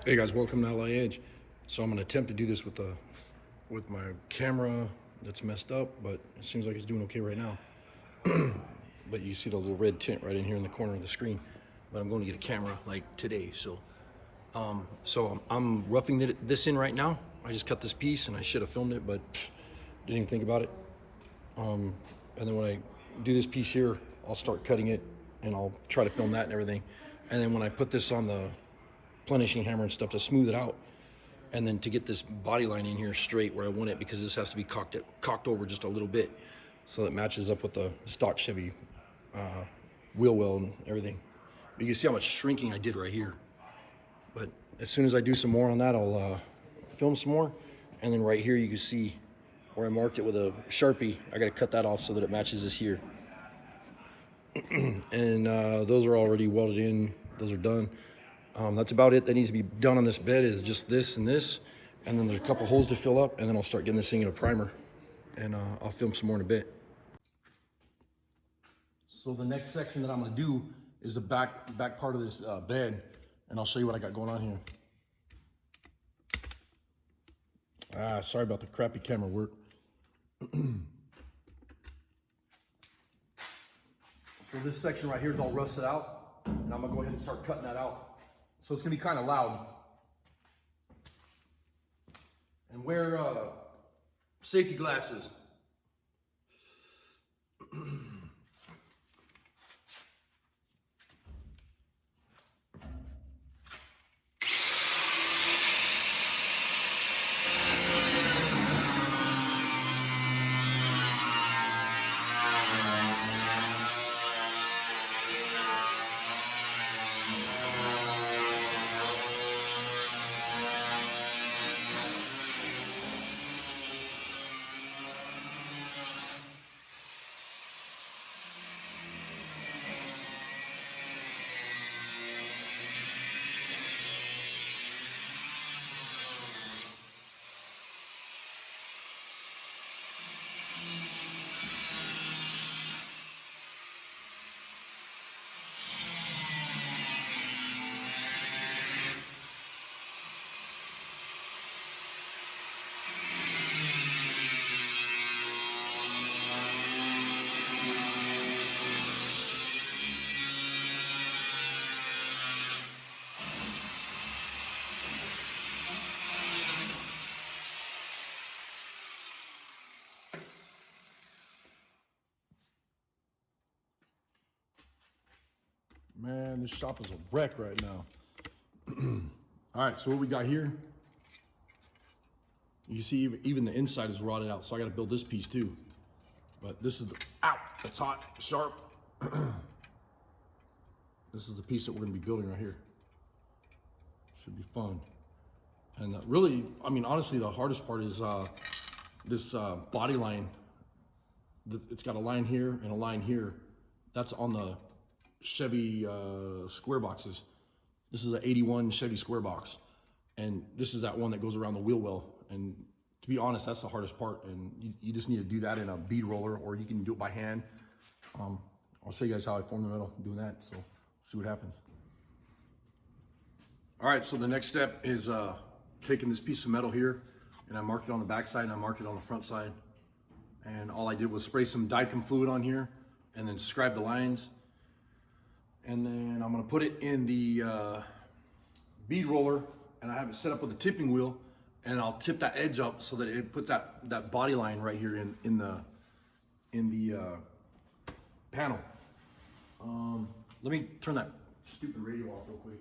Hey guys, welcome to LA Edge. So I'm gonna attempt to do this with my camera that's messed up, but it seems like it's doing okay right now. But you see the little red tint right in here in the corner of the screen. But I'm going to get a camera like today, so I'm roughing this in right now. I just cut this piece and I should have filmed it, but didn't even think about it. And then when I do this piece here, I'll start cutting it and I'll try to film that and everything. And then when I put this on the plenishing hammer and stuff to smooth it out, and then to get this body line in here straight where I want it, because this has to be cocked over just a little bit so it matches up with the stock Chevy wheel well and everything. But you can see how much shrinking I did right here. But as soon as I do some more on that, I'll film some more. And then right here you can see where I marked it with a Sharpie. I got to cut that off so that it matches this here. And those are already welded in. Those are done. That's about it that needs to be done on this bed, is just this and this. And then there's a couple holes to fill up, and then I'll start getting this thing in a primer. And I'll film some more in a bit. So the next section that I'm gonna do is the back part of this bed, and I'll show you what I got going on here. Sorry about the crappy camera work. So this section right here is all rusted out, and I'm gonna go ahead and start cutting that out. So it's gonna be kind of loud. And wear safety glasses. Man, this shop is a wreck right now. All right, so what we got here, you see even the inside is rotted out, so I gotta build this piece too. But this is that's hot, sharp. This is the piece that we're gonna be building right here. Should be fun. And really, I mean, honestly, the hardest part is this body line. It's got a line here and a line here. That's on the Chevy square boxes. This is an 81 Chevy square box, and this is that one that goes around the wheel well. And to be honest, that's the hardest part, and you just need to do that in a bead roller, or you can do it by hand. I'll show you guys how I form the metal doing that, so see what happens. All right, so the next step is taking this piece of metal here, and I marked it on the back side and I marked it on the front side, and all I did was spray some Dicam fluid on here and then scribe the lines. And then I'm gonna put it in the bead roller, and I have it set up with a tipping wheel, and I'll tip that edge up so that it puts that body line right here in the panel. Let me turn that stupid radio off real quick.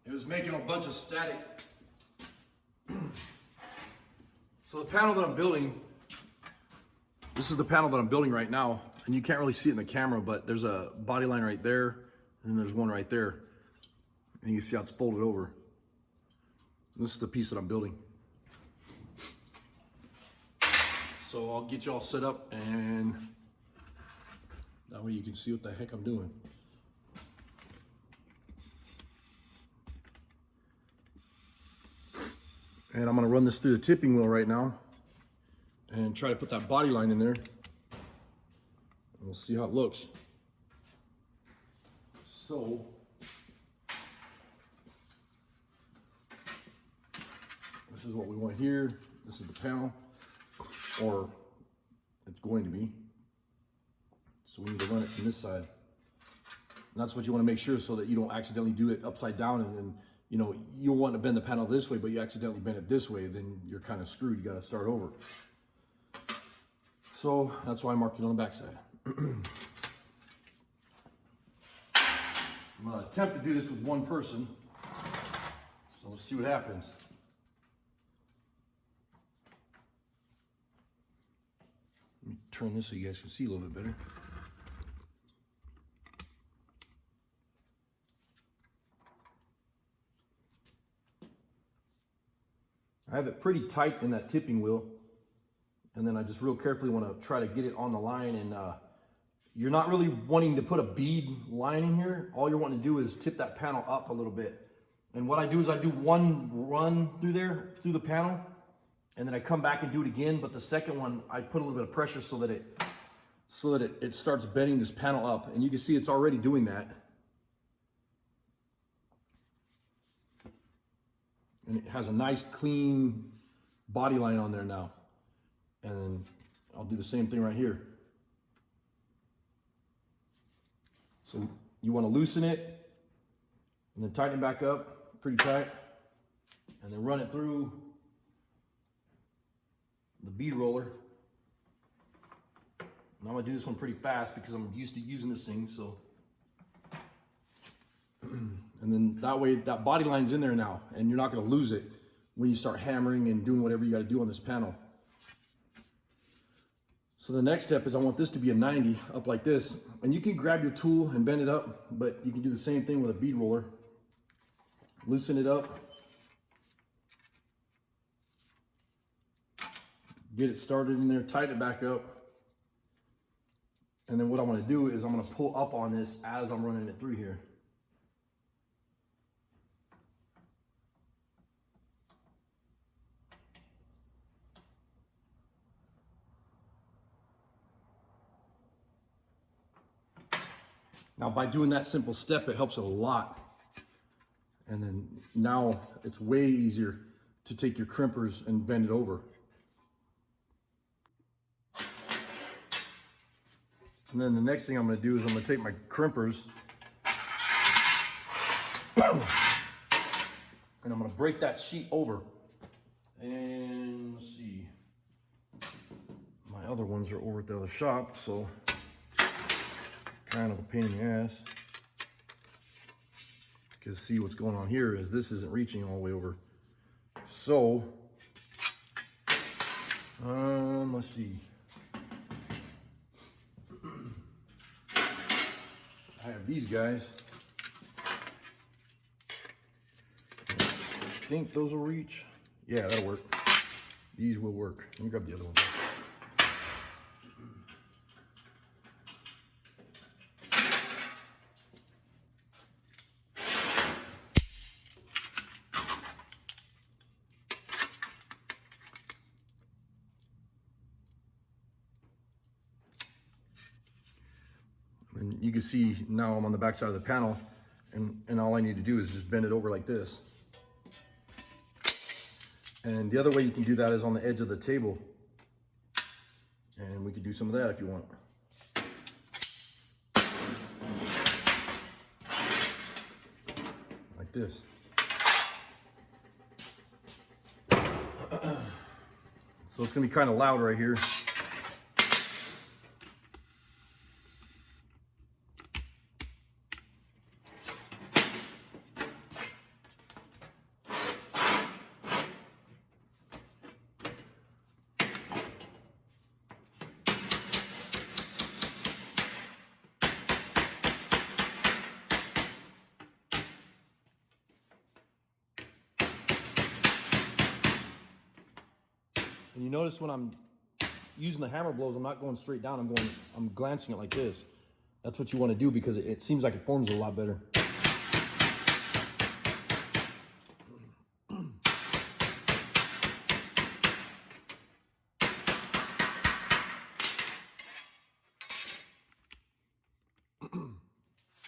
It was making a bunch of static. So the panel that I'm building, this is the panel that I'm building right now, and you can't really see it in the camera, but there's a body line right there, and then there's one right there. And you can see how it's folded over. This is the piece that I'm building. So I'll get you all set up, and that way you can see what the heck I'm doing. And I'm gonna run this through the tipping wheel right now and try to put that body line in there. We'll see how it looks. So This is what we want here. This is the panel, or it's going to be. So we need to run it from this side. And that's what you want to make sure, so that you don't accidentally do it upside down, and then, you know, you want to bend the panel this way, but you accidentally bend it this way, then you're kind of screwed. You got to start over. So that's why I marked it on the back side. I'm going to attempt to do this with one person. So let's see what happens. Let me turn this so you guys can see a little bit better. I have it pretty tight in that tipping wheel, and then I just real carefully want to try to get it on the line. And you're not really wanting to put a bead line in here. All you're wanting to do is tip that panel up a little bit. And what I do is I do one run through there, through the panel, and then I come back and do it again. But the second one, I put a little bit of pressure so that it starts bending this panel up. And you can see it's already doing that. And it has a nice clean body line on there now. And then I'll do the same thing right here. So you want to loosen it and then tighten it back up pretty tight, and then run it through the bead roller. And I'm gonna do this one pretty fast because I'm used to using this thing, so. And then that way, that body line's in there now, and you're not gonna lose it when you start hammering and doing whatever you gotta do on this panel. So the next step is I want this to be a 90 up like this, and you can grab your tool and bend it up, but you can do the same thing with a bead roller. Loosen it up. Get it started in there, tighten it back up. And then what I want to do is I'm going to pull up on this as I'm running it through here. Now, by doing that simple step, it helps it a lot. And then now it's way easier to take your crimpers and bend it over. And then the next thing I'm going to do is I'm going to take my crimpers and I'm going to break that sheet over. And let's see, my other ones are over at the other shop, so kind of a pain in the ass. Because see, what's going on here is this isn't reaching all the way over. So, let's see. I have these guys. I think those will reach. Yeah, that'll work. These will work. Let me grab the other one. And you can see now I'm on the back side of the panel, and all I need to do is just bend it over like this. And the other way you can do that is on the edge of the table. And we could do some of that if you want. Like this. So it's gonna be kind of loud right here. And you notice when I'm using the hammer blows, I'm not going straight down, I'm glancing it like this. That's what you want to do because it seems like it forms a lot better.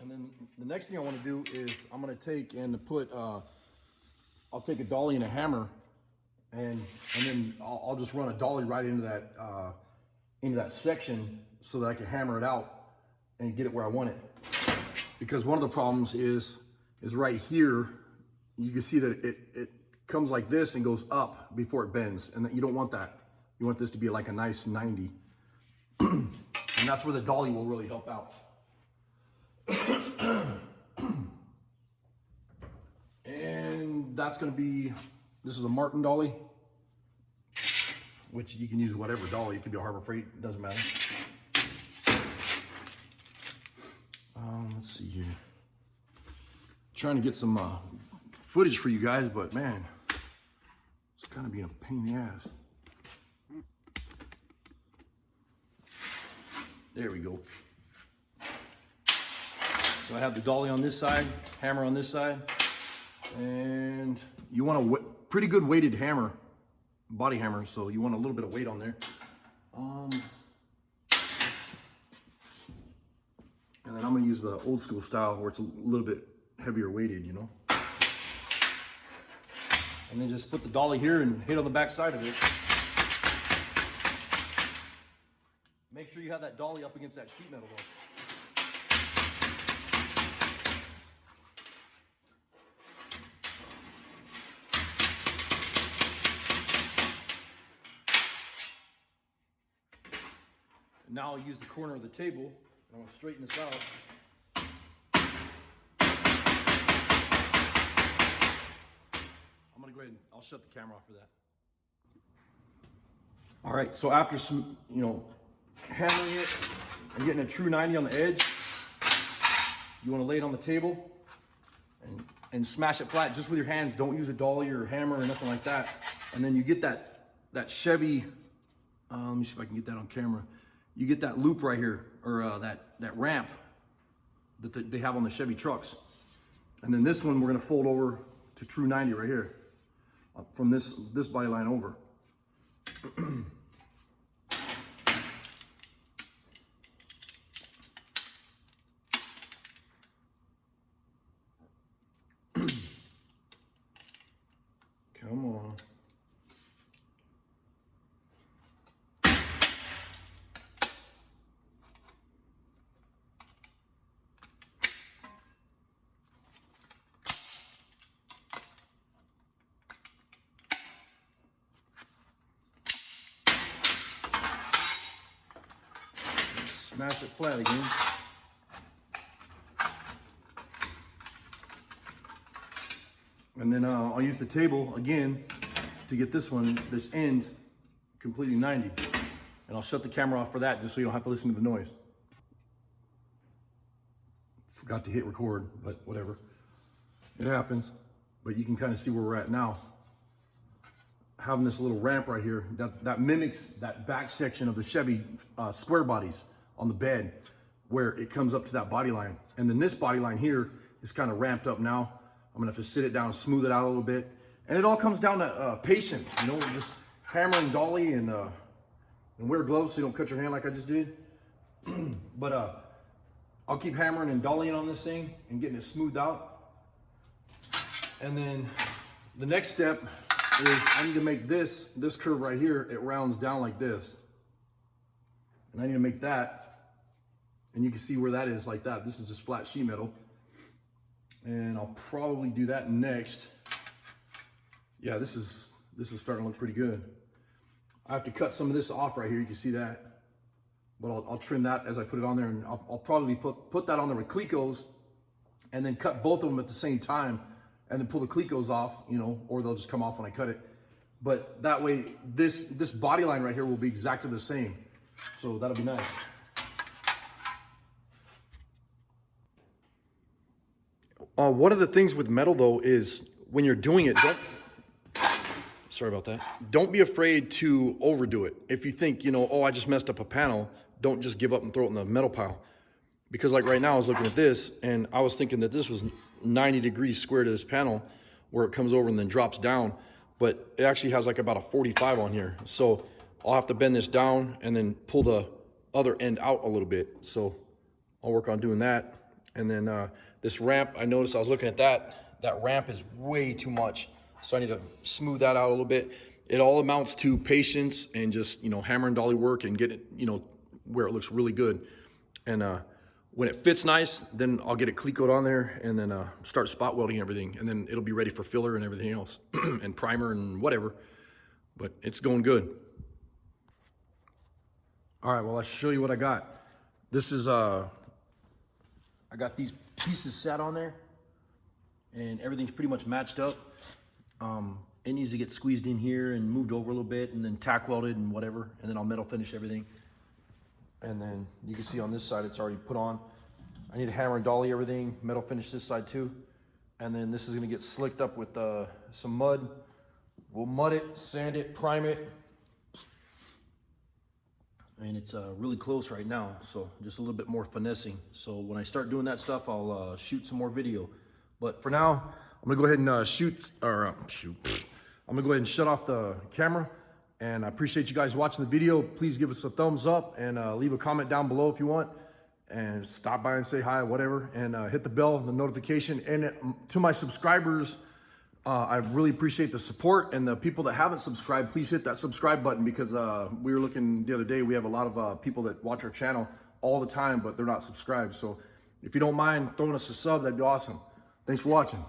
And then the next thing I want to do is I'm going to take and put, I'll take a dolly and a hammer, and then I'll just run a dolly right into that section so that I can hammer it out and get it where I want it. Because one of the problems is right here, you can see that it comes like this and goes up before it bends, and you don't want that. You want this to be like a nice 90. And that's where the dolly will really help out. And that's gonna be, this is a Martin dolly, which you can use whatever dolly. It could be a Harbor Freight, it doesn't matter. Let's see here. Trying to get some footage for you guys, but man, it's kind of being a pain in the ass. There we go. So I have the dolly on this side, hammer on this side, and you want a pretty good weighted hammer, body hammer, so you want a little bit of weight on there. And then I'm gonna use the old school style where it's a little bit heavier weighted, you know. And then just put the dolly here and hit on the back side of it. Make sure you have that dolly up against that sheet metal though. And now I'll use the corner of the table. I'm gonna straighten this out. I'm gonna go ahead and I'll shut the camera off for that. All right, so after some, hammering it and getting a true 90 on the edge, you wanna lay it on the table and smash it flat just with your hands. Don't use a dolly or a hammer or nothing like that. And then you get that Chevy, let me see if I can get that on camera. You get that loop right here, or that ramp that they have on the Chevy trucks. And then this one we're gonna fold over to true 90 right here, from this body line over. Come on. Smash it flat again. And then I'll use the table again to get this end completely 90. And I'll shut the camera off for that just so you don't have to listen to the noise. Forgot to hit record, but whatever. It happens. But you can kind of see where we're at now. Having this little ramp right here, that mimics that back section of the Chevy square bodies on the bed where it comes up to that body line. And then this body line here is kind of ramped up now. I'm gonna have to sit it down, smooth it out a little bit. And it all comes down to patience, just hammer and dolly and wear gloves so you don't cut your hand like I just did. But I'll keep hammering and dollying on this thing and getting it smoothed out. And then the next step is I need to make this curve right here, it rounds down like this. And I need to make that, and you can see where that is like that. This is just flat sheet metal. And I'll probably do that next. Yeah, this is starting to look pretty good. I have to cut some of this off right here, you can see that. But I'll trim that as I put it on there, and I'll probably put that on there with Clecos, and then cut both of them at the same time, and then pull the Clecos off, or they'll just come off when I cut it. But that way, this body line right here will be exactly the same. So that'll be nice. One of the things with metal though is when you're doing it, sorry about that. Don't be afraid to overdo it. If you think, oh, I just messed up a panel, don't just give up and throw it in the metal pile. Because like right now I was looking at this and I was thinking that this was 90 degrees square to this panel where it comes over and then drops down, but it actually has like about a 45 on here. So I'll have to bend this down and then pull the other end out a little bit. So I'll work on doing that. And then this ramp, I noticed I was looking at that ramp is way too much. So I need to smooth that out a little bit. it all amounts to patience and just, hammer and dolly work and get it, where it looks really good. And when it fits nice, then I'll get it cleat coat on there and then start spot welding everything. And then it'll be ready for filler and everything else and primer and whatever. But it's going good. All right, well, I'll show you what I got. This is, I got these pieces set on there and everything's pretty much matched up. It needs to get squeezed in here and moved over a little bit and then tack welded and whatever. And then I'll metal finish everything. And then you can see on this side, it's already put on. I need to hammer and dolly everything, metal finish this side too. And then this is gonna get slicked up with some mud. We'll mud it, sand it, prime it. And it's really close right now, so just a little bit more finessing. So when I start doing that stuff, I'll shoot some more video. But for now, I'm gonna go ahead and I'm gonna go ahead and shut off the camera. And I appreciate you guys watching the video. Please give us a thumbs up and leave a comment down below if you want. And stop by and say hi, whatever. And hit the bell, the notification. And to my subscribers, I really appreciate the support. And the people that haven't subscribed, please hit that subscribe button because we were looking the other day. We have a lot of people that watch our channel all the time, but they're not subscribed. So if you don't mind throwing us a sub, that'd be awesome. Thanks for watching.